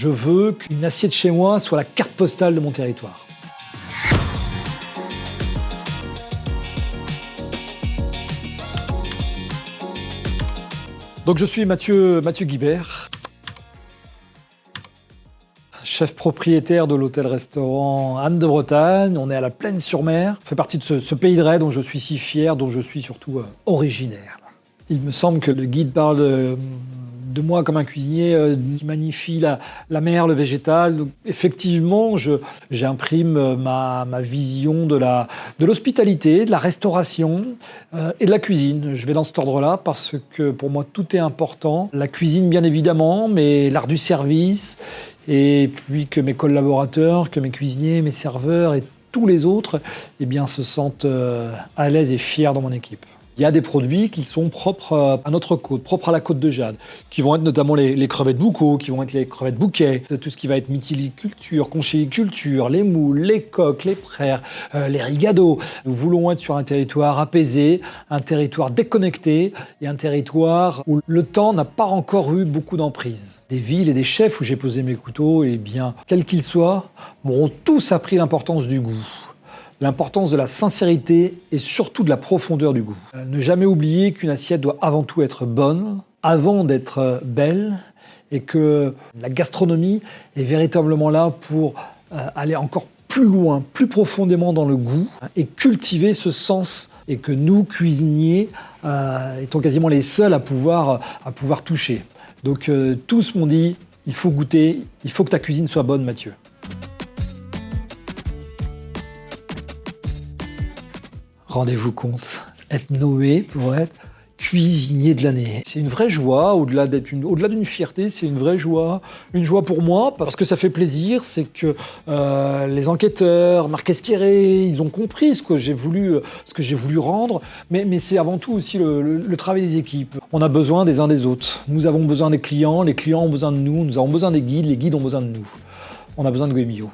Je veux qu'une assiette chez moi soit la carte postale de mon territoire. Donc je suis Mathieu Guibert, chef propriétaire de l'hôtel-restaurant Anne de Bretagne. On est à la Plaine-sur-Mer. Je fais partie de ce pays de Ré dont je suis si fier, dont je suis surtout originaire. Il me semble que le guide parle de moi comme un cuisinier qui magnifie la mer, le végétal. Donc, effectivement, j'imprime ma vision de l'hospitalité, de la restauration et de la cuisine. Je vais dans cet ordre-là parce que pour moi, tout est important. La cuisine, bien évidemment, mais l'art du service, et puis que mes collaborateurs, que mes cuisiniers, mes serveurs et tous les autres eh bien, se sentent à l'aise et fiers dans mon équipe. Il y a des produits qui sont propres à notre côte, propres à la côte de Jade, qui vont être notamment les crevettes boucau, qui vont être les crevettes bouquet, tout ce qui va être mytiliculture, conchyliculture, les moules, les coques, les praires, les rigados. Nous voulons être sur un territoire apaisé, un territoire déconnecté et un territoire où le temps n'a pas encore eu beaucoup d'emprise. Des villes et des chefs où j'ai posé mes couteaux, eh bien, quels qu'ils soient, m'auront tous appris l'importance du goût. L'importance de la sincérité et surtout de la profondeur du goût. Ne jamais oublier qu'une assiette doit avant tout être bonne, avant d'être belle, et que la gastronomie est véritablement là pour aller encore plus loin, plus profondément dans le goût, et cultiver ce sens, et que nous, cuisiniers, étant quasiment les seuls à pouvoir toucher. Donc tous m'ont dit, il faut goûter, il faut que ta cuisine soit bonne, Mathieu. Rendez-vous compte, être nommé pour être cuisinier de l'année. C'est une vraie joie, au-delà d'une fierté, c'est une vraie joie. Une joie pour moi, parce que ça fait plaisir, c'est que les enquêteurs, Marc Esqueré, ils ont compris ce que j'ai voulu rendre, mais c'est avant tout aussi le travail des équipes. On a besoin des uns des autres. Nous avons besoin des clients, les clients ont besoin de nous, nous avons besoin des guides, les guides ont besoin de nous. On a besoin de Goemio.